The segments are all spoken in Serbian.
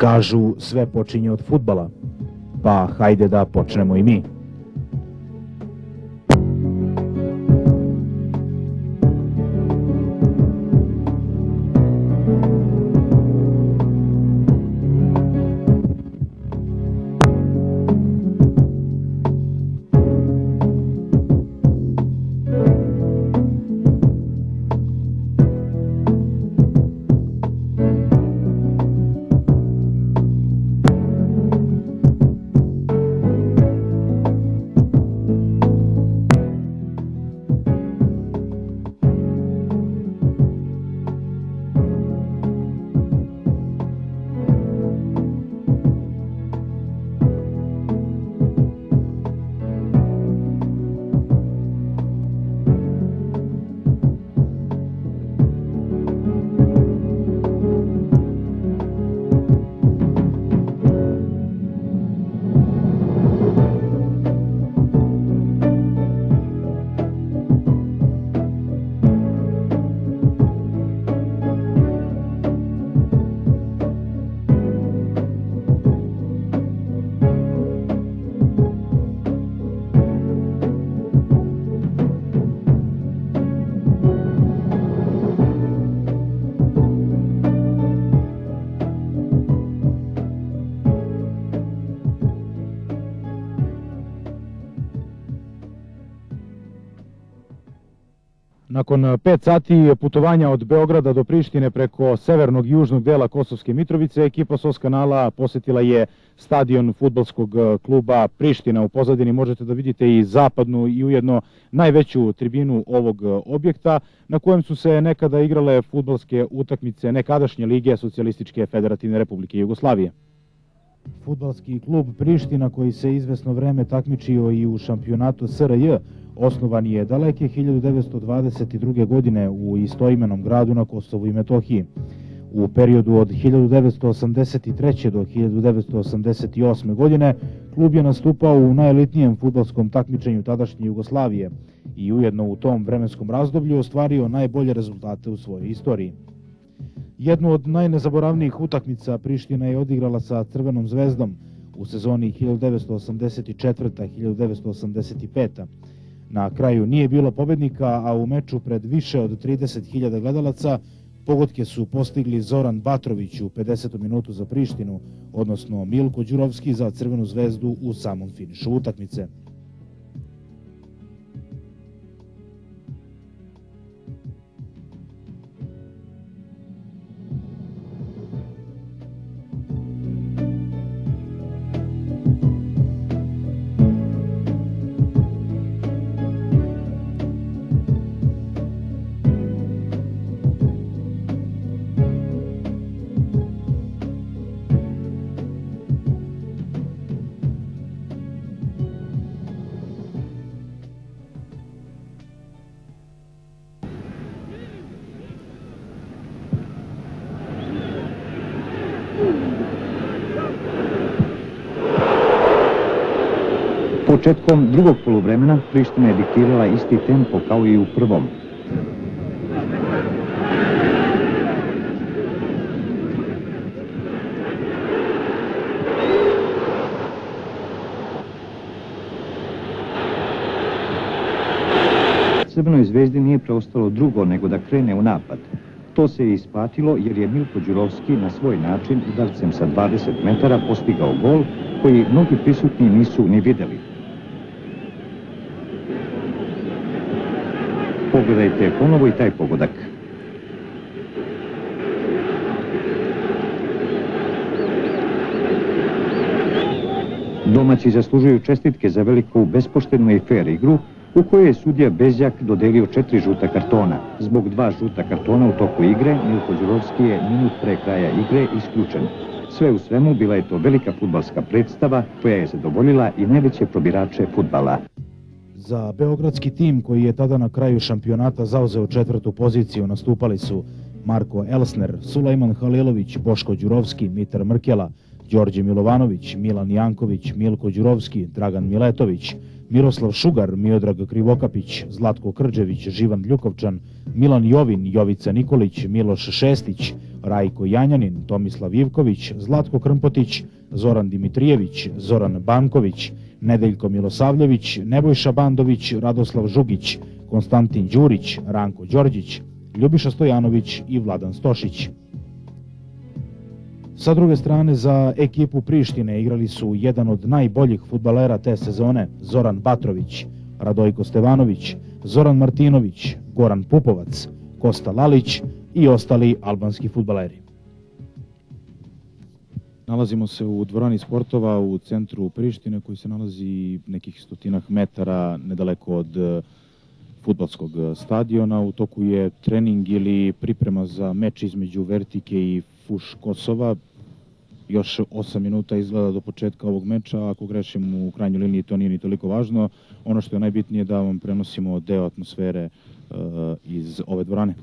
Kažu, sve počinje od fudbala, pa hajde da počnemo i mi. Nakon 5 sati putovanja od Beograda do Prištine preko severnog i južnog dela Kosovske Mitrovice, ekipa SOS kanala posetila je stadion fudbalskog kluba Priština. U pozadini možete da vidite i zapadnu i ujedno najveću tribinu ovog objekta, na kojem su se nekada igrale fudbalske utakmice nekadašnje lige Socijalističke Federativne Republike Jugoslavije. Fudbalski klub Priština, koji se izvesno vreme takmičio i u šampionatu SRJ, osnovan je daleke 1922. godine u istoimenom gradu na Kosovu i Metohiji. U periodu od 1983. do 1988. godine klub je nastupao u najelitnijem fudbalskom takmičenju tadašnje Jugoslavije i ujedno u tom vremenskom razdoblju ostvario najbolje rezultate u svojoj istoriji. Jednu od najnezaboravnijih utakmica Priština je odigrala sa Crvenom zvezdom u sezoni 1984-1985. Na kraju nije bilo pobednika, a u meču pred više od 30.000 gledalaca pogodke su postigli Zoran Batrović u 50. minutu za Prištinu, odnosno Milko Đurovski za Crvenu zvezdu u samom finišu utakmice. Početkom drugog poluvremena Priština je diktirala isti tempo kao i u prvom. Crvenoj zvezdi nije preostalo drugo nego da krene u napad. To se je isplatilo jer je Milko Đurovski na svoj način udarcem sa 20 metara postigao gol koji mnogi prisutni nisu ni videli. Pogledajte ponovo i taj pogodak. Domaći zaslužuju čestitke za veliku bespoštednu i fer igru u kojoj je sudija Bezjak dodelio 4 žuta kartona. Zbog 2 žuta kartona u toku igre, Milko Đurovski je minut pre kraja igre isključen. Sve u svemu bila je to velika fudbalska predstava koja je zadovoljila i najveće probirače fudbala. Za beogradski tim, koji je tada na kraju šampionata zauzeo 4. poziciju, nastupali su Marko Elsner, Sulejman Halilović, Boško Đurovski, Mitar Mrkela, Đorđe Milovanović, Milan Janković, Milko Đurovski, Dragan Miletović, Miroslav Šugar, Miodrag Krivokapić, Zlatko Krđević, Živan Ljukovčan, Milan Jovin, Jovica Nikolić, Miloš Šestić, Rajko Janjanin, Tomislav Ivković, Zlatko Krmpotić, Zoran Dimitrijević, Zoran Banković, Nedeljko Milosavljević, Nebojša Bandović, Radoslav Žugić, Konstantin Đurić, Ranko Đorđić, Ljubiša Stojanović i Vladan Stošić. Sa druge strane, za ekipu Prištine igrali su jedan od najboljih fudbalera te sezone, Zoran Batrović, Radojko Stevanović, Zoran Martinović, Goran Pupovac, Kosta Lalić i ostali albanski fudbaleri. Nalazimo se u dvorani sportova u centru Prištine, koji se nalazi nekih stotinak metara nedaleko od fudbalskog stadiona. U toku je trening ili priprema za meč između Vertike i Fuš Kosova. Još 8 minuta izgleda do početka ovog meča, ako grešim u krajnjoj liniji to nije ni toliko važno. Ono što je najbitnije da vam prenosimo deo atmosfere iz ove dvorane.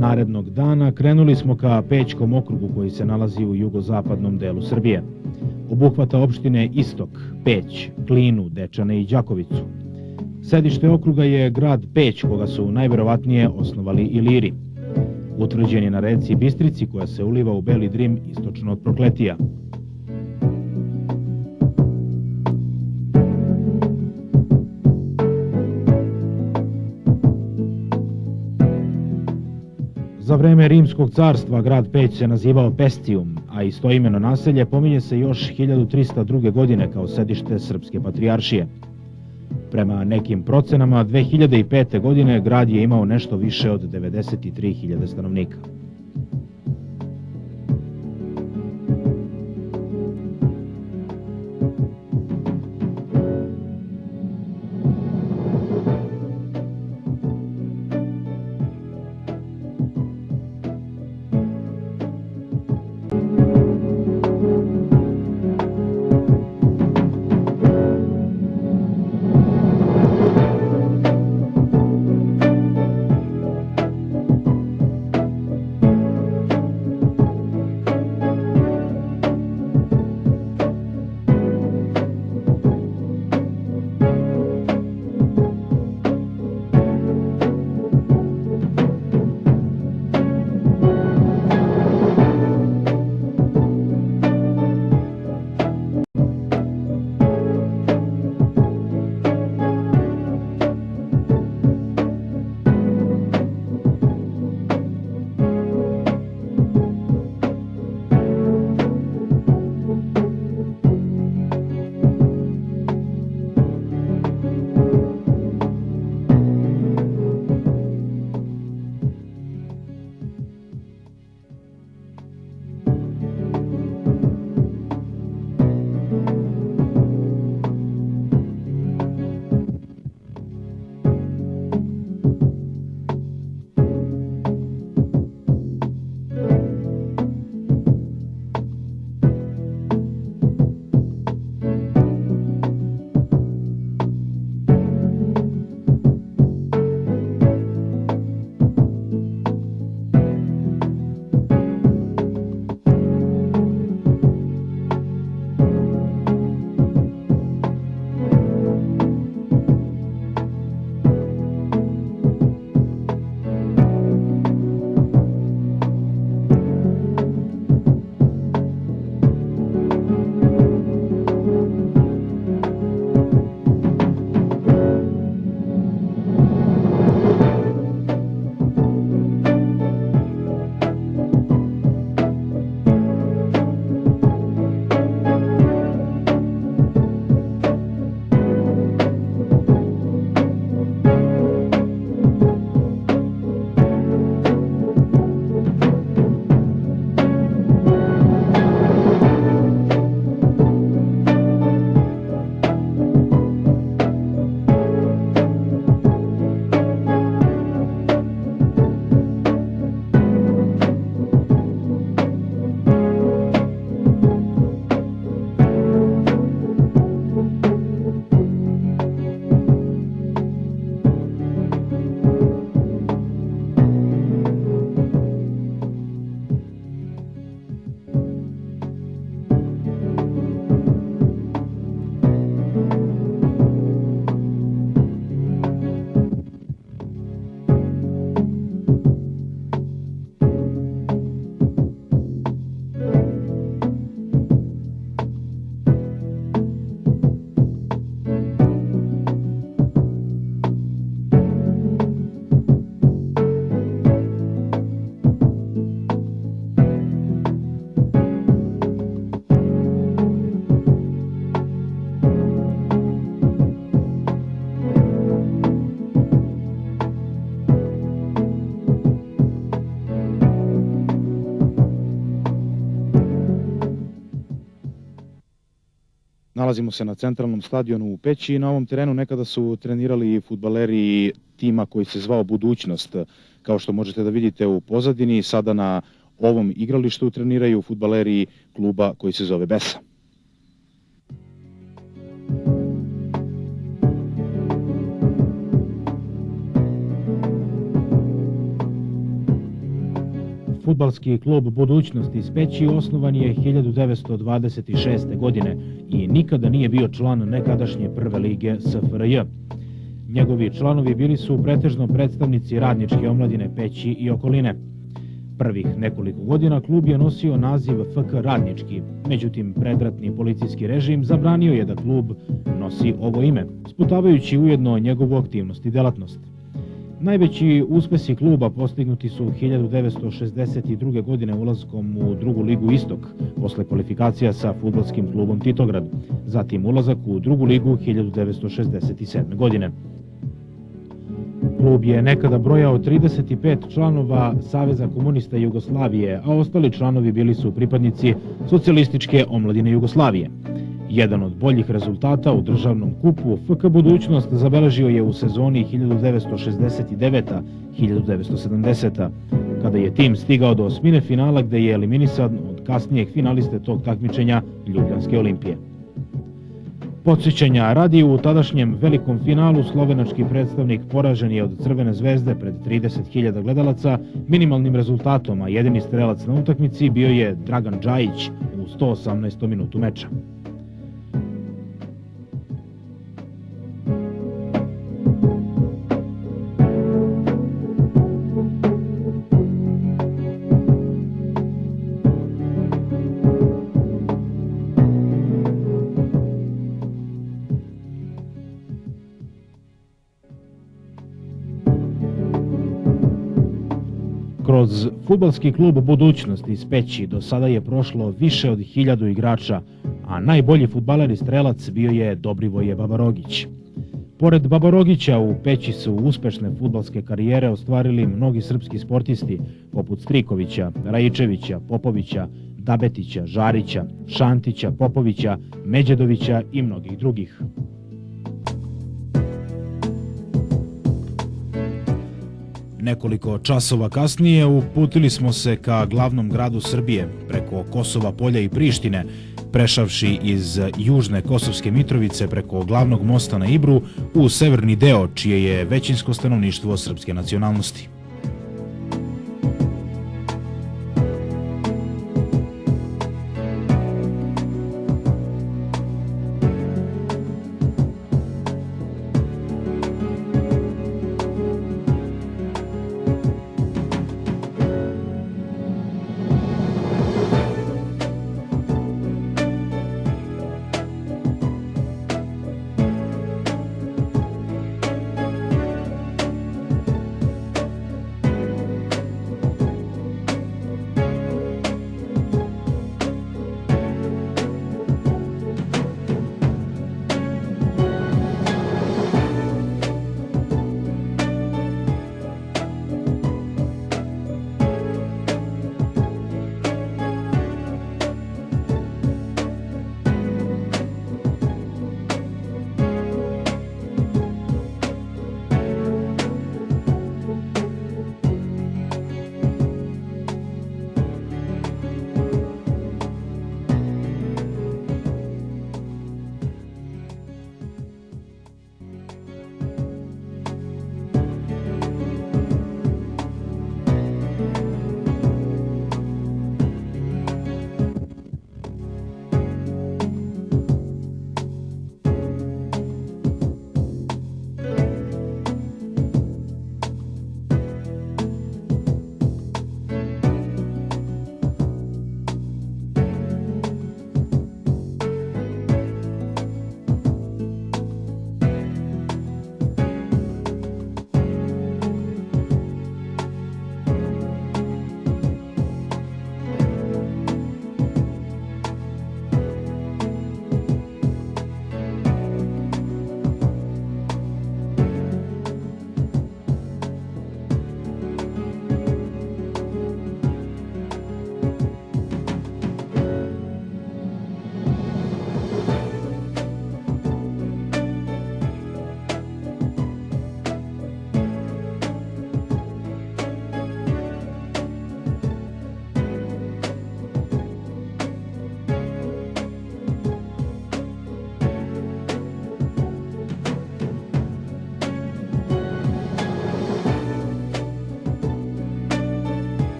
Narednog dana krenuli smo ka Pećkom okrugu koji se nalazi u jugozapadnom delu Srbije. Obuhvata opštine Istok, Peć, Klinu, Dečane i Đakovicu. Sedište okruga je grad Peć, koga su najverovatnije osnovali Iliri. Utvrđen je na reci Bistrici koja se uliva u Beli Drim istočno od Prokletija. Za vreme Rimskog carstva grad Peć se nazivao Pestium, a istoimeno naselje pominje se još 1302. godine kao sedište Srpske patrijaršije. Prema nekim procenama, 2005. godine grad je imao nešto više od 93.000 stanovnika. Nalazimo se na centralnom stadionu u Peći i na ovom terenu nekada su trenirali fudbaleri tima koji se zvao Budućnost. Kao što možete da vidite u pozadini, sada na ovom igralištu treniraju fudbaleri kluba koji se zove Besa. Fudbalski klub Budućnost iz Peći osnovan je 1926. godine i nikada nije bio član nekadašnje prve lige SFRJ. Njegovi članovi bili su pretežno predstavnici radničke omladine Peći i okoline. Prvih nekoliko godina klub je nosio naziv FK Radnički, međutim predratni policijski režim zabranio je da klub nosi ovo ime, sputavajući ujedno njegovu aktivnost i delatnost. Najveći uspesi kluba postignuti su 1962. godine ulaskom u drugu ligu Istok, posle kvalifikacija sa fudbalskim klubom Titograd, zatim ulazak u drugu ligu 1967. godine. Klub je nekada brojao 35 članova Saveza komunista Jugoslavije, a ostali članovi bili su pripadnici socijalističke omladine Jugoslavije. Jedan od boljih rezultata u državnom kupu FK Budućnost zabeležio je u sezoni 1969-1970, kada je tim stigao do osmine finala gde je eliminisan od kasnijeg finaliste tog takmičenja Ljubljanske Olimpije. Podsjećanja radi, u tadašnjem velikom finalu slovenački predstavnik poražen je od Crvene zvezde pred 30.000 gledalaca minimalnim rezultatom, a jedini strelac na utakmici bio je Dragan Džajić u 118. minutu meča. Kroz fudbalski klub Budućnost iz Peći do sada je prošlo više od 1000 igrača, a najbolji fudbaler i strelac bio je Dobrivoje Babarogić. Pored Babarogića u Peći su uspešne fudbalske karijere ostvarili mnogi srpski sportisti poput Strikovića, Rajičevića, Popovića, Dabetića, Žarića, Šantića, Popovića, Međedovića i mnogih drugih. Nekoliko časova kasnije uputili smo se ka glavnom gradu Srbije, preko Kosova Polja i Prištine, prešavši iz južne Kosovske Mitrovice preko glavnog mosta na Ibru u severni deo, čije je većinsko stanovništvo srpske nacionalnosti.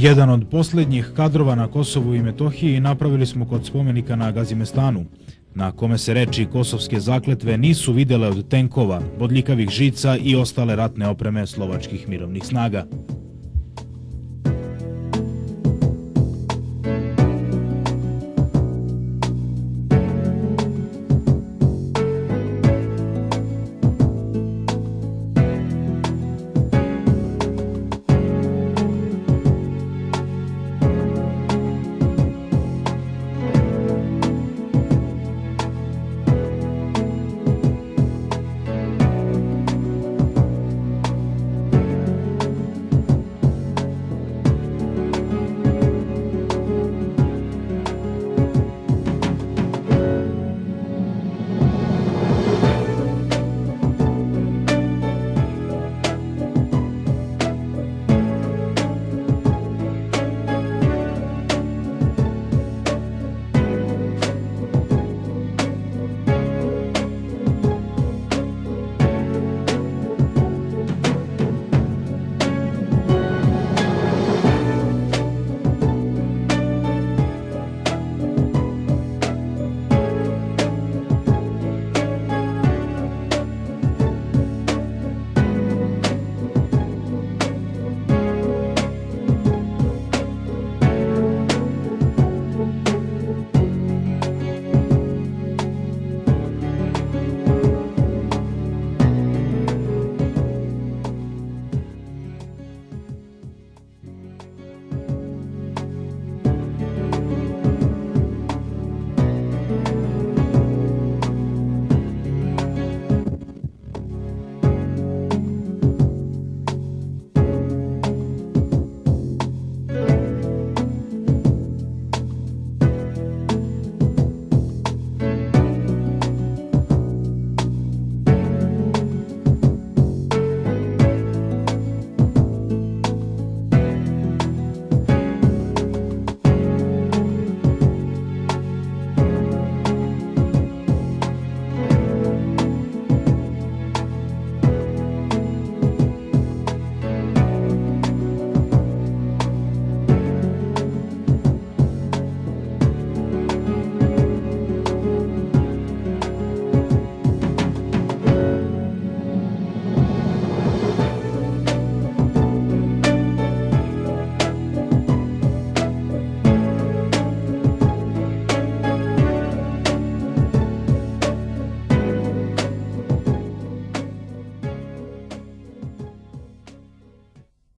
Jedan od posljednjih kadrova na Kosovu i Metohiji napravili smo kod spomenika na Gazimestanu, na kome se reči kosovske zakletve nisu videle od tenkova, bodljikavih žica i ostale ratne opreme slovačkih mirovnih snaga.